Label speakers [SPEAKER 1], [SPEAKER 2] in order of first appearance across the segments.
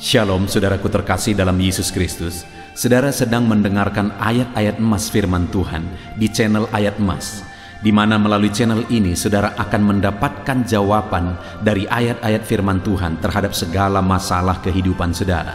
[SPEAKER 1] Shalom saudaraku terkasih dalam Yesus Kristus. Saudara sedang mendengarkan ayat-ayat emas firman Tuhan di channel Ayat Emas, di mana melalui channel ini saudara akan mendapatkan jawaban dari ayat-ayat firman Tuhan terhadap segala masalah kehidupan saudara.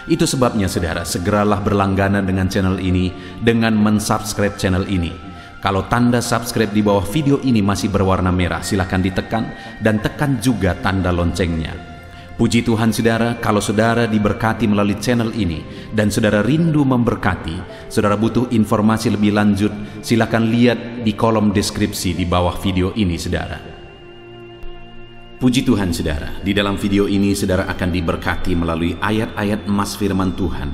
[SPEAKER 1] Itu sebabnya saudara segeralah berlangganan dengan channel ini dengan mensubscribe channel ini. Kalau tanda subscribe di bawah video ini masih berwarna merah, silahkan ditekan dan tekan juga tanda loncengnya. Puji Tuhan saudara, kalau saudara diberkati melalui channel ini dan saudara rindu memberkati, saudara butuh informasi lebih lanjut, silakan lihat di kolom deskripsi di bawah video ini saudara. Puji Tuhan saudara, di dalam video ini saudara akan diberkati melalui ayat-ayat emas firman Tuhan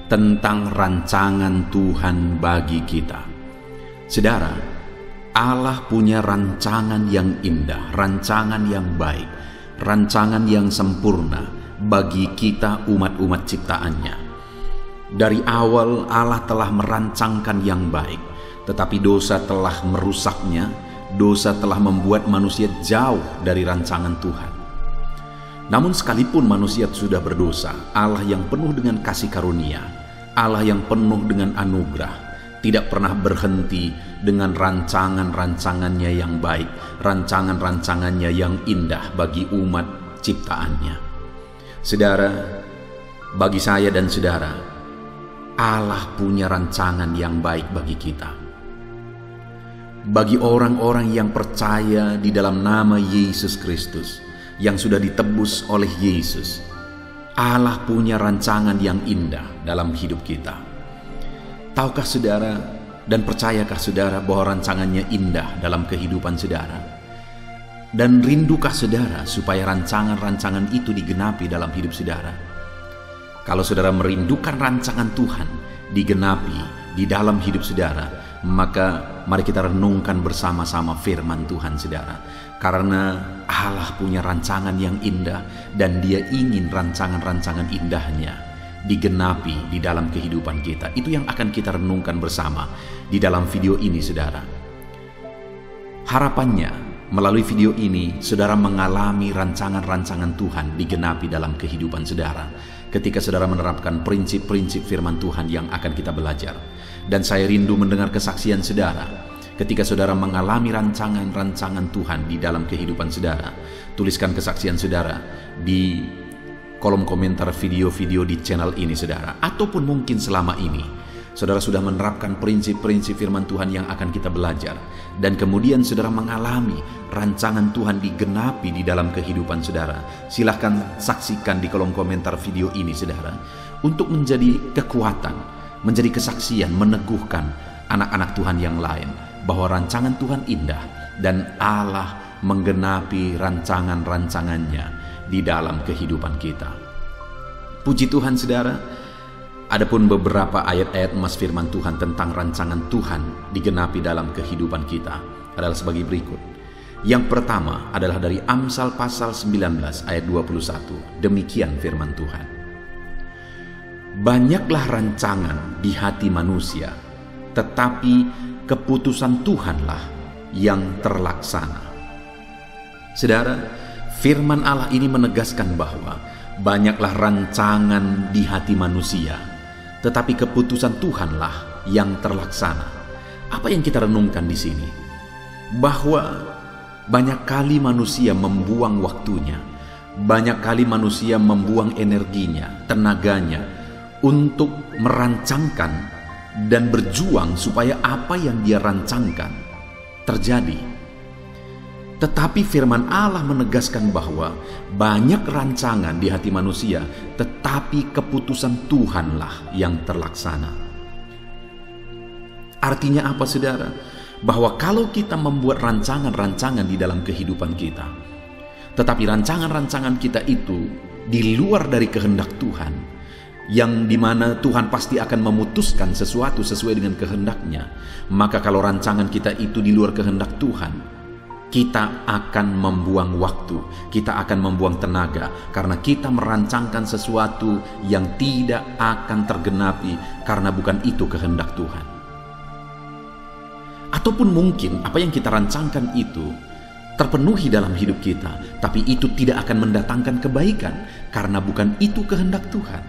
[SPEAKER 1] tentang rancangan Tuhan bagi kita. Saudara, Allah punya rancangan yang indah, rancangan yang baik, rancangan yang sempurna bagi kita umat-umat ciptaannya. Dari awal Allah telah merancangkan yang baik, tetapi dosa telah merusaknya, dosa telah membuat manusia jauh dari rancangan Tuhan. Namun sekalipun manusia sudah berdosa, Allah yang penuh dengan kasih karunia, Allah yang penuh dengan anugerah, tidak pernah berhenti dengan rancangan-rancangannya yang baik, rancangan-rancangannya yang indah bagi umat ciptaannya. Saudara, bagi saya dan saudara, Allah punya rancangan yang baik bagi kita. Bagi orang-orang yang percaya di dalam nama Yesus Kristus, yang sudah ditebus oleh Yesus, Allah punya rancangan yang indah dalam hidup kita. Tahukah saudara dan percayakah saudara bahwa rancangannya indah dalam kehidupan saudara? Dan rindukah saudara supaya rancangan-rancangan itu digenapi dalam hidup saudara? Kalau saudara merindukan rancangan Tuhan digenapi di dalam hidup saudara, maka mari kita renungkan bersama-sama firman Tuhan saudara. Karena Allah punya rancangan yang indah dan Dia ingin rancangan-rancangan indahnya digenapi di dalam kehidupan kita. Itu yang akan kita renungkan bersama di dalam video ini saudara. Harapannya melalui video ini saudara mengalami rancangan-rancangan Tuhan digenapi dalam kehidupan saudara ketika saudara menerapkan prinsip-prinsip firman Tuhan yang akan kita belajar. Dan saya rindu mendengar kesaksian saudara ketika saudara mengalami rancangan-rancangan Tuhan di dalam kehidupan saudara. Tuliskan kesaksian saudara di kolom komentar video-video di channel ini saudara. Ataupun mungkin selama ini saudara sudah menerapkan prinsip-prinsip firman Tuhan yang akan kita belajar, dan kemudian saudara mengalami rancangan Tuhan digenapi di dalam kehidupan saudara. Silahkan saksikan di kolom komentar video ini saudara, untuk menjadi kekuatan, menjadi kesaksian, meneguhkan anak-anak Tuhan yang lain bahwa rancangan Tuhan indah dan Allah menggenapi rancangan-rancangannya di dalam kehidupan kita. Puji Tuhan saudara, adapun beberapa ayat-ayat emas firman Tuhan tentang rancangan Tuhan digenapi dalam kehidupan kita adalah sebagai berikut. Yang pertama adalah dari Amsal pasal 19 ayat 21. Demikian firman Tuhan. Banyaklah rancangan di hati manusia, tetapi keputusan Tuhanlah yang terlaksana. Saudara, firman Allah ini menegaskan bahwa banyaklah rancangan di hati manusia, tetapi keputusan Tuhanlah yang terlaksana. Apa yang kita renungkan di sini? Bahwa banyak kali manusia membuang waktunya, banyak kali manusia membuang energinya, tenaganya untuk merancangkan dan berjuang supaya apa yang dia rancangkan terjadi. Tetapi firman Allah menegaskan bahwa banyak rancangan di hati manusia, tetapi keputusan Tuhanlah yang terlaksana. Artinya apa saudara? Bahwa kalau kita membuat rancangan-rancangan di dalam kehidupan kita, tetapi rancangan-rancangan kita itu di luar dari kehendak Tuhan, yang dimana Tuhan pasti akan memutuskan sesuatu sesuai dengan kehendaknya, maka kalau rancangan kita itu di luar kehendak Tuhan, kita akan membuang waktu, kita akan membuang tenaga, karena kita merancangkan sesuatu yang tidak akan tergenapi karena bukan itu kehendak Tuhan. Ataupun mungkin apa yang kita rancangkan itu terpenuhi dalam hidup kita, tapi itu tidak akan mendatangkan kebaikan karena bukan itu kehendak Tuhan.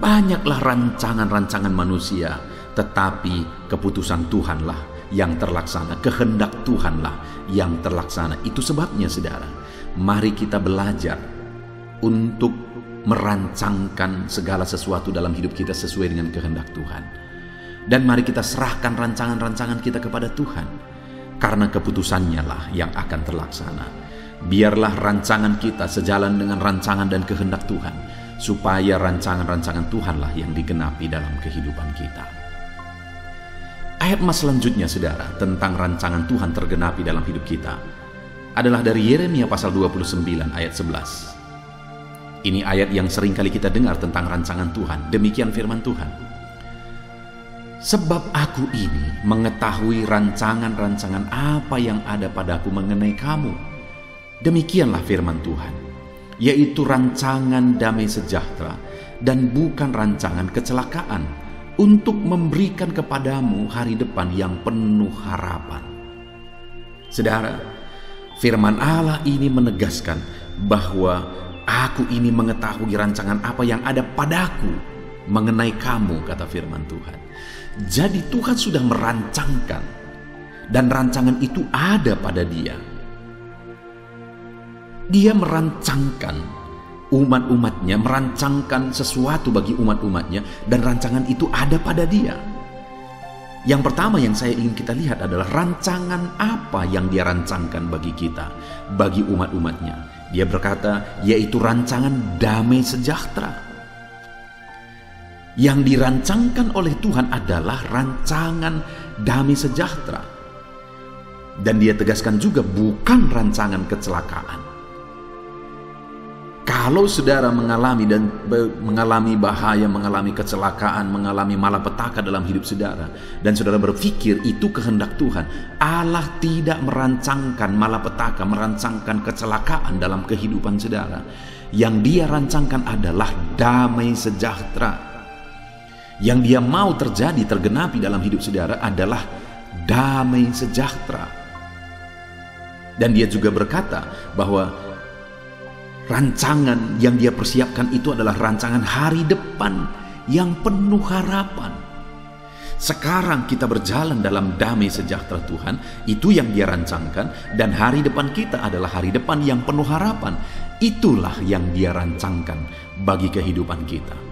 [SPEAKER 1] Banyaklah rancangan-rancangan manusia, tetapi keputusan Tuhanlah yang terlaksana, kehendak Tuhanlah yang terlaksana. Itu sebabnya, saudara, mari kita belajar untuk merancangkan segala sesuatu dalam hidup kita sesuai dengan kehendak Tuhan. Dan mari kita serahkan rancangan-rancangan kita kepada Tuhan, karena keputusannya lah yang akan terlaksana. Biarlah rancangan kita sejalan dengan rancangan dan kehendak Tuhan, supaya rancangan-rancangan Tuhanlah yang digenapi dalam kehidupan kita. Ayat mas selanjutnya, saudara, tentang rancangan Tuhan tergenapi dalam hidup kita adalah dari Yeremia pasal 29 ayat 11. Ini ayat yang sering kali kita dengar tentang rancangan Tuhan. Demikian firman Tuhan. Sebab aku ini mengetahui rancangan-rancangan apa yang ada padaku mengenai kamu. Demikianlah firman Tuhan, yaitu rancangan damai sejahtera dan bukan rancangan kecelakaan, untuk memberikan kepadamu hari depan yang penuh harapan. Saudara, firman Allah ini menegaskan bahwa aku ini mengetahui rancangan apa yang ada padaku mengenai kamu, kata firman Tuhan. Jadi Tuhan sudah merancangkan, dan rancangan itu ada pada Dia. Dia merancangkan umat-umatnya, merancangkan sesuatu bagi umat-umatnya, dan rancangan itu ada pada Dia. Yang pertama yang saya ingin kita lihat adalah rancangan apa yang Dia rancangkan bagi kita, bagi umat-umatnya. Dia berkata, yaitu rancangan damai sejahtera. Yang dirancangkan oleh Tuhan adalah rancangan damai sejahtera. Dan Dia tegaskan juga bukan rancangan kecelakaan. Kalau saudara mengalami bahaya, mengalami kecelakaan, mengalami malapetaka dalam hidup saudara, dan saudara berpikir itu kehendak Tuhan, Allah tidak merancangkan malapetaka, merancangkan kecelakaan dalam kehidupan saudara. Yang Dia rancangkan adalah damai sejahtera. Yang Dia mau terjadi, tergenapi dalam hidup saudara adalah damai sejahtera. Dan Dia juga berkata bahwa rancangan yang Dia persiapkan itu adalah rancangan hari depan yang penuh harapan. Sekarang kita berjalan dalam damai sejahtera Tuhan, itu yang Dia rancangkan, dan hari depan kita adalah hari depan yang penuh harapan. Itulah yang Dia rancangkan bagi kehidupan kita.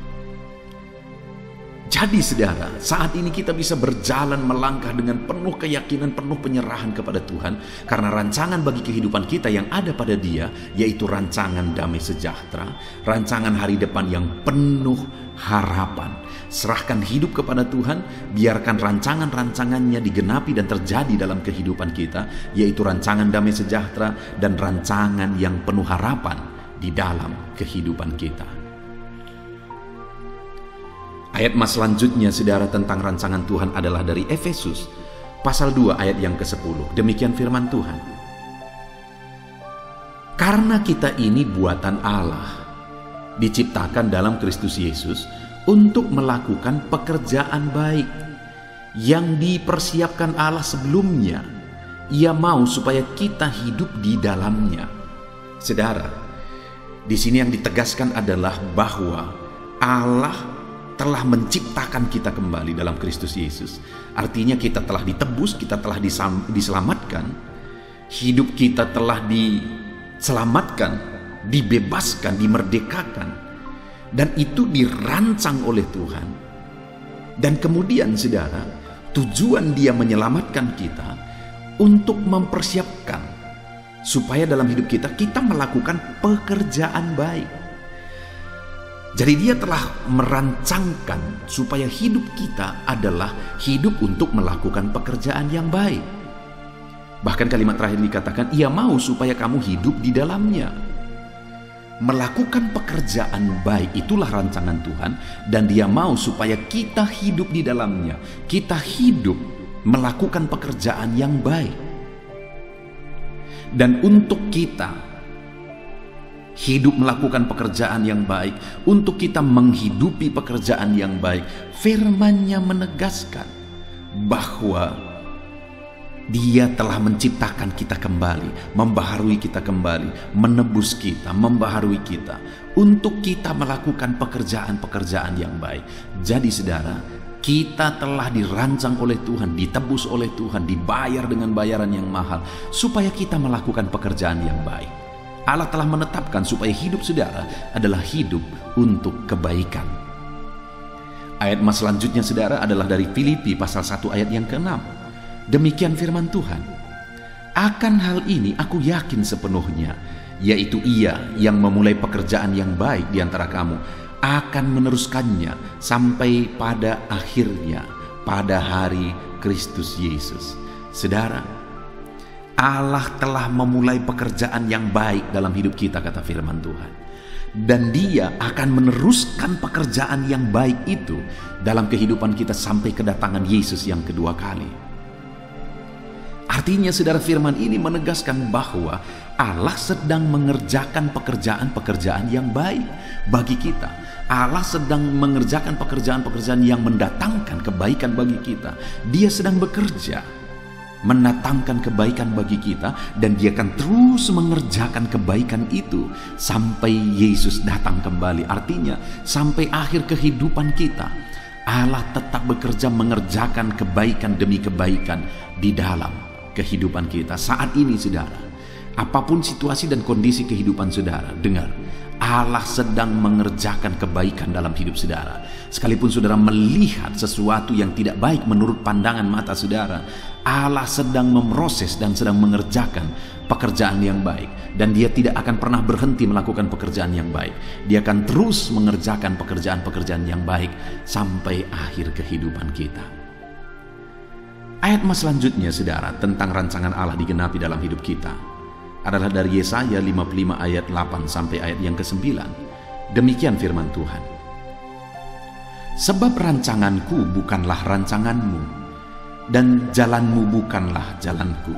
[SPEAKER 1] Jadi saudara, saat ini kita bisa berjalan melangkah dengan penuh keyakinan, penuh penyerahan kepada Tuhan, karena rancangan bagi kehidupan kita yang ada pada Dia, yaitu rancangan damai sejahtera, rancangan hari depan yang penuh harapan. Serahkan hidup kepada Tuhan, biarkan rancangan-rancangannya digenapi dan terjadi dalam kehidupan kita, yaitu rancangan damai sejahtera dan rancangan yang penuh harapan di dalam kehidupan kita. Ayat mas selanjutnya, saudara, tentang rancangan Tuhan adalah dari Efesus pasal 2 ayat yang ke-10. Demikian firman Tuhan. Karena kita ini buatan Allah, diciptakan dalam Kristus Yesus untuk melakukan pekerjaan baik yang dipersiapkan Allah sebelumnya. Ia mau supaya kita hidup di dalamnya. Saudara, di sini yang ditegaskan adalah bahwa Allah telah menciptakan kita kembali dalam Kristus Yesus. Artinya kita telah ditebus, kita telah diselamatkan, hidup kita telah diselamatkan, dibebaskan, dimerdekakan, dan itu dirancang oleh Tuhan. Dan kemudian saudara, tujuan Dia menyelamatkan kita untuk mempersiapkan supaya dalam hidup kita melakukan pekerjaan baik. Jadi Dia telah merancangkan supaya hidup kita adalah hidup untuk melakukan pekerjaan yang baik. Bahkan kalimat terakhir dikatakan, Ia mau supaya kamu hidup di dalamnya. Melakukan pekerjaan baik, itulah rancangan Tuhan, dan Dia mau supaya kita hidup di dalamnya. Kita hidup melakukan pekerjaan yang baik. Dan untuk kita hidup melakukan pekerjaan yang baik, untuk kita menghidupi pekerjaan yang baik, firman-Nya menegaskan bahwa Dia telah menciptakan kita kembali, membaharui kita kembali, menebus kita, membaharui kita, untuk kita melakukan pekerjaan-pekerjaan yang baik. Jadi saudara, kita telah dirancang oleh Tuhan, ditebus oleh Tuhan, dibayar dengan bayaran yang mahal, supaya kita melakukan pekerjaan yang baik. Allah telah menetapkan supaya hidup saudara adalah hidup untuk kebaikan. Ayat mas selanjutnya saudara adalah dari Filipi pasal 1 ayat yang ke-6. Demikian firman Tuhan. Akan hal ini aku yakin sepenuhnya, yaitu Ia yang memulai pekerjaan yang baik di antara kamu akan meneruskannya sampai pada akhirnya pada hari Kristus Yesus. Saudara, Allah telah memulai pekerjaan yang baik dalam hidup kita, kata firman Tuhan. Dan Dia akan meneruskan pekerjaan yang baik itu dalam kehidupan kita sampai kedatangan Yesus yang kedua kali. Artinya saudara, firman ini menegaskan bahwa Allah sedang mengerjakan pekerjaan-pekerjaan yang baik bagi kita. Allah sedang mengerjakan pekerjaan-pekerjaan yang mendatangkan kebaikan bagi kita. Dia sedang bekerja mendatangkan kebaikan bagi kita, dan Dia akan terus mengerjakan kebaikan itu sampai Yesus datang kembali. Artinya sampai akhir kehidupan kita, Allah tetap bekerja mengerjakan kebaikan demi kebaikan di dalam kehidupan kita. Saat ini saudara, apapun situasi dan kondisi kehidupan saudara, dengar, Allah sedang mengerjakan kebaikan dalam hidup saudara. Sekalipun saudara melihat sesuatu yang tidak baik menurut pandangan mata saudara, Allah sedang memproses dan sedang mengerjakan pekerjaan yang baik. Dan Dia tidak akan pernah berhenti melakukan pekerjaan yang baik. Dia akan terus mengerjakan pekerjaan-pekerjaan yang baik sampai akhir kehidupan kita. Ayat mas selanjutnya saudara, tentang rancangan Allah digenapi dalam hidup kita, adalah dari Yesaya 55 ayat 8 sampai ayat yang ke-9. Demikian firman Tuhan. Sebab rancanganku bukanlah rancanganmu, dan jalanmu bukanlah jalanku.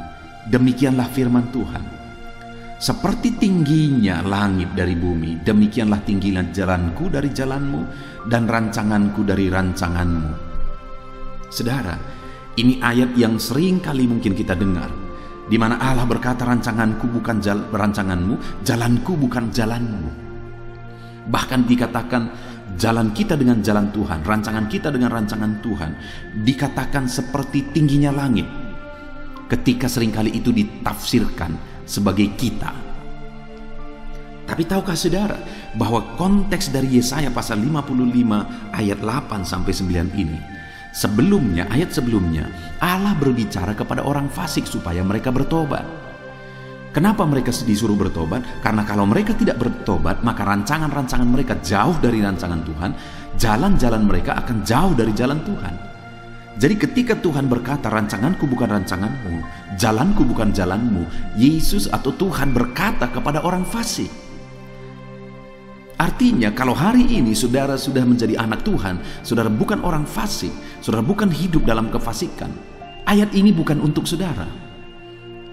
[SPEAKER 1] Demikianlah firman Tuhan. Seperti tingginya langit dari bumi, demikianlah tingginya jalanku dari jalanmu, dan rancanganku dari rancanganmu. Saudara, ini ayat yang sering kali mungkin kita dengar, di mana Allah berkata, rancanganku bukan rancanganmu, jalanku bukan jalanmu. Bahkan dikatakan jalan kita dengan jalan Tuhan, rancangan kita dengan rancangan Tuhan, dikatakan seperti tingginya langit, ketika seringkali itu ditafsirkan sebagai kita. Tapi tahukah saudara bahwa konteks dari Yesaya pasal 55 ayat 8 sampai 9 ini, sebelumnya, ayat sebelumnya, Allah berbicara kepada orang fasik supaya mereka bertobat. Kenapa mereka disuruh bertobat? Karena kalau mereka tidak bertobat, maka rancangan-rancangan mereka jauh dari rancangan Tuhan, jalan-jalan mereka akan jauh dari jalan Tuhan. Jadi ketika Tuhan berkata, rancanganku bukan rancanganmu, jalanku bukan jalanmu, Yesus atau Tuhan berkata kepada orang fasik. Artinya kalau hari ini saudara sudah menjadi anak Tuhan, saudara bukan orang fasik, saudara bukan hidup dalam kefasikan, ayat ini bukan untuk saudara.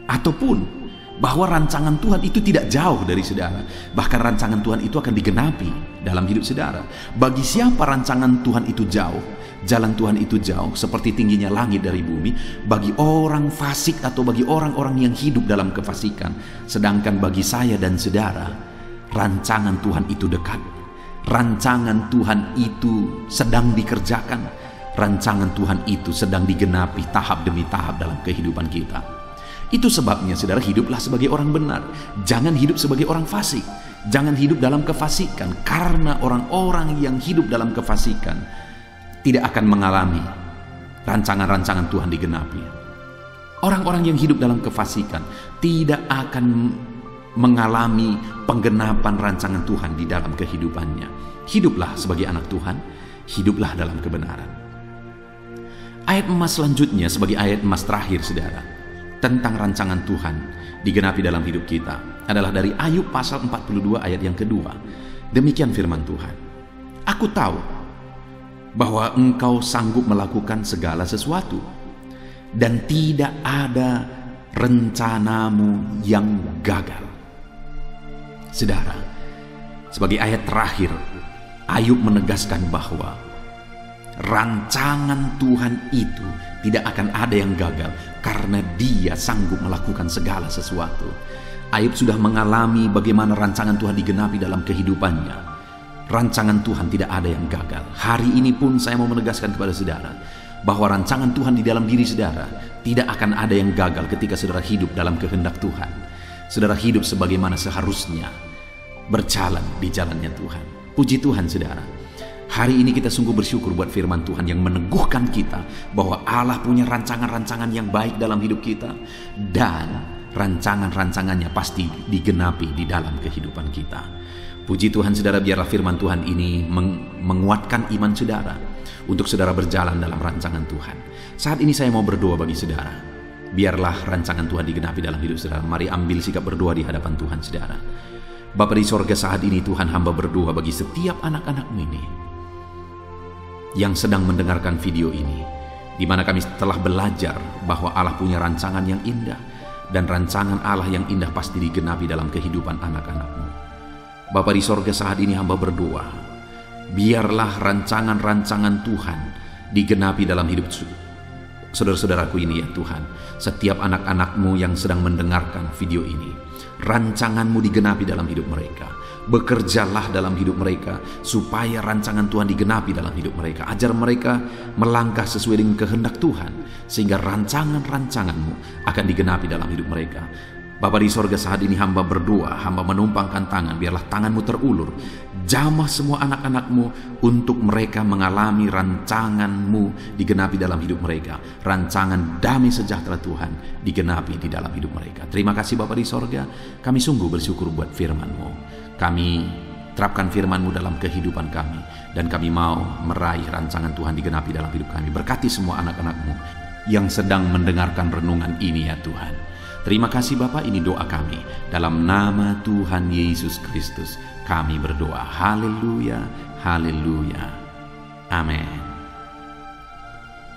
[SPEAKER 1] Ataupun bahwa rancangan Tuhan itu tidak jauh dari saudara, bahkan rancangan Tuhan itu akan digenapi dalam hidup saudara. Bagi siapa rancangan Tuhan itu jauh, jalan Tuhan itu jauh seperti tingginya langit dari bumi, bagi orang fasik atau bagi orang-orang yang hidup dalam kefasikan. Sedangkan bagi saya dan saudara, rancangan Tuhan itu dekat. Rancangan Tuhan itu sedang dikerjakan. Rancangan Tuhan itu sedang digenapi tahap demi tahap dalam kehidupan kita. Itu sebabnya saudara, hiduplah sebagai orang benar. Jangan hidup sebagai orang fasik. Jangan hidup dalam kefasikan. Karena orang-orang yang hidup dalam kefasikan tidak akan mengalami rancangan-rancangan Tuhan digenapi. Orang-orang yang hidup dalam kefasikan tidak akan mengalami penggenapan rancangan Tuhan di dalam kehidupannya. Hiduplah sebagai anak Tuhan, hiduplah dalam kebenaran. Ayat emas selanjutnya sebagai ayat emas terakhir saudara, tentang rancangan Tuhan digenapi dalam hidup kita, adalah dari Ayub pasal 42 ayat yang kedua. Demikian firman Tuhan. Aku tahu bahwa engkau sanggup melakukan segala sesuatu, dan tidak ada rencanamu yang gagal. Saudara, sebagai ayat terakhir, Ayub menegaskan bahwa rancangan Tuhan itu tidak akan ada yang gagal karena Dia sanggup melakukan segala sesuatu. Ayub sudah mengalami bagaimana rancangan Tuhan digenapi dalam kehidupannya. Rancangan Tuhan tidak ada yang gagal. Hari ini pun saya mau menegaskan kepada saudara bahwa rancangan Tuhan di dalam diri saudara tidak akan ada yang gagal ketika saudara hidup dalam kehendak Tuhan. Saudara hidup sebagaimana seharusnya, berjalan di jalannya Tuhan. Puji Tuhan saudara. Hari ini kita sungguh bersyukur buat firman Tuhan yang meneguhkan kita bahwa Allah punya rancangan-rancangan yang baik dalam hidup kita, dan rancangan-rancangannya pasti digenapi di dalam kehidupan kita. Puji Tuhan saudara, biarlah firman Tuhan ini menguatkan iman saudara untuk saudara berjalan dalam rancangan Tuhan. Saat ini saya mau berdoa bagi saudara. Biarlah rancangan Tuhan digenapi dalam hidup saudara. Mari ambil sikap berdoa di hadapan Tuhan saudara. Bapa di sorga, saat ini Tuhan, hamba berdoa bagi setiap anak-anak-Mu ini yang sedang mendengarkan video ini, di mana kami telah belajar bahwa Allah punya rancangan yang indah, dan rancangan Allah yang indah pasti digenapi dalam kehidupan anak-anak-Mu. Bapa di sorga, saat ini hamba berdoa, biarlah rancangan-rancangan Tuhan digenapi dalam hidup saudara-saudaraku ini ya Tuhan. Setiap anak-anak-Mu yang sedang mendengarkan video ini, rancangan-Mu digenapi dalam hidup mereka. Bekerjalah dalam hidup mereka supaya rancangan Tuhan digenapi dalam hidup mereka. Ajar mereka melangkah sesuai dengan kehendak Tuhan, sehingga rancangan-rancangan-Mu akan digenapi dalam hidup mereka. Bapa di sorga, saat ini hamba berdoa, hamba menumpangkan tangan, biarlah tangan-Mu terulur, jamah semua anak-anak-Mu untuk mereka mengalami rancangan-Mu digenapi dalam hidup mereka. Rancangan damai sejahtera Tuhan digenapi di dalam hidup mereka. Terima kasih Bapa di sorga, kami sungguh bersyukur buat firman-Mu. Kami terapkan firman-Mu dalam kehidupan kami, dan kami mau meraih rancangan Tuhan digenapi dalam hidup kami. Berkati semua anak-anak-Mu yang sedang mendengarkan renungan ini ya Tuhan. Terima kasih Bapa, ini doa kami. Dalam nama Tuhan Yesus Kristus kami berdoa. Haleluya, haleluya, amin.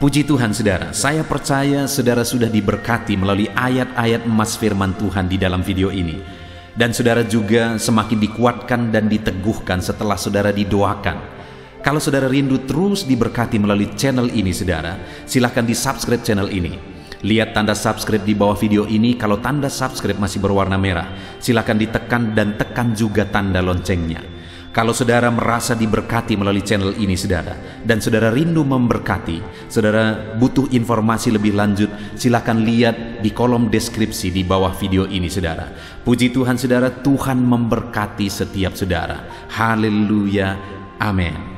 [SPEAKER 1] Puji Tuhan saudara, saya percaya saudara sudah diberkati melalui ayat-ayat emas firman Tuhan di dalam video ini. Dan saudara juga semakin dikuatkan dan diteguhkan setelah saudara didoakan. Kalau saudara rindu terus diberkati melalui channel ini saudara, silahkan di subscribe channel ini. Lihat tanda subscribe di bawah video ini. Kalau tanda subscribe masih berwarna merah, silahkan ditekan dan tekan juga tanda loncengnya. Kalau saudara merasa diberkati melalui channel ini saudara, dan saudara rindu memberkati, saudara butuh informasi lebih lanjut, silakan lihat di kolom deskripsi di bawah video ini saudara. Puji Tuhan saudara, Tuhan memberkati setiap saudara. Haleluya, amin.